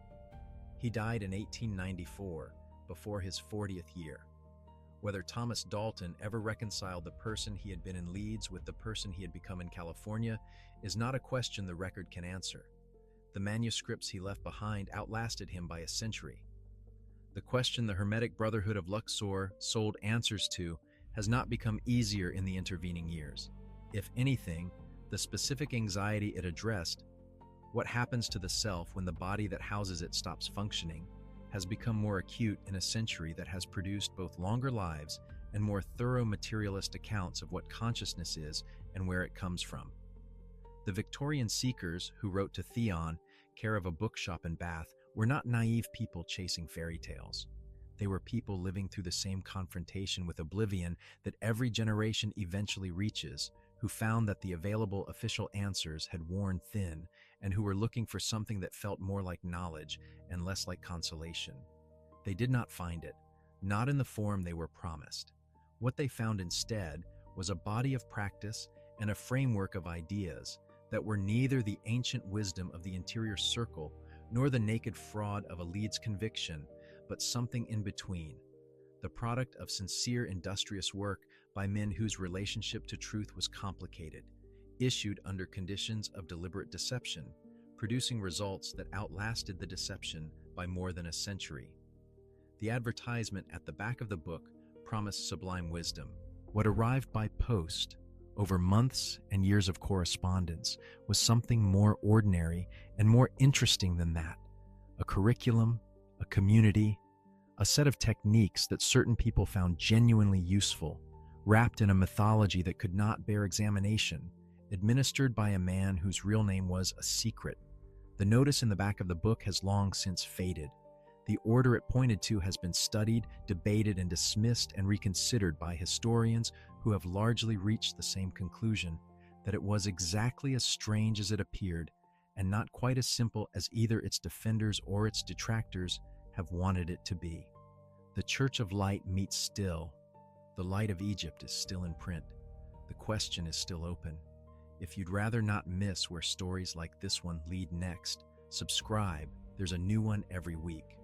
He died in 1894, before his 40th year. Whether Thomas Dalton ever reconciled the person he had been in Leeds with the person he had become in California is not a question the record can answer. The manuscripts he left behind outlasted him by a century. The question the Hermetic Brotherhood of Luxor sold answers to has not become easier in the intervening years. If anything, the specific anxiety it addressed, what happens to the self when the body that houses it stops functioning, has become more acute in a century that has produced both longer lives and more thorough materialist accounts of what consciousness is and where it comes from. The Victorian seekers who wrote to Theon, care of a bookshop in Bath, were not naive people chasing fairy tales. They were people living through the same confrontation with oblivion that every generation eventually reaches, who found that the available official answers had worn thin and who were looking for something that felt more like knowledge and less like consolation. They did not find it, not in the form they were promised. What they found instead was a body of practice and a framework of ideas that were neither the ancient wisdom of the interior circle nor the naked fraud of a Leeds conviction, but something in between, the product of sincere, industrious work by men whose relationship to truth was complicated, issued under conditions of deliberate deception, producing results that outlasted the deception by more than a century. The advertisement at the back of the book promised sublime wisdom. What arrived by post, over months and years of correspondence, was something more ordinary and more interesting than that. A curriculum, a community, a set of techniques that certain people found genuinely useful, wrapped in a mythology that could not bear examination, administered by a man whose real name was a secret. The notice in the back of the book has long since faded. The order it pointed to has been studied, debated, and dismissed and reconsidered by historians who have largely reached the same conclusion, that it was exactly as strange as it appeared, and not quite as simple as either its defenders or its detractors have wanted it to be. The Church of Light meets still. The light of Egypt is still in print. The question is still open. If you'd rather not miss where stories like this one lead next, subscribe. There's a new one every week.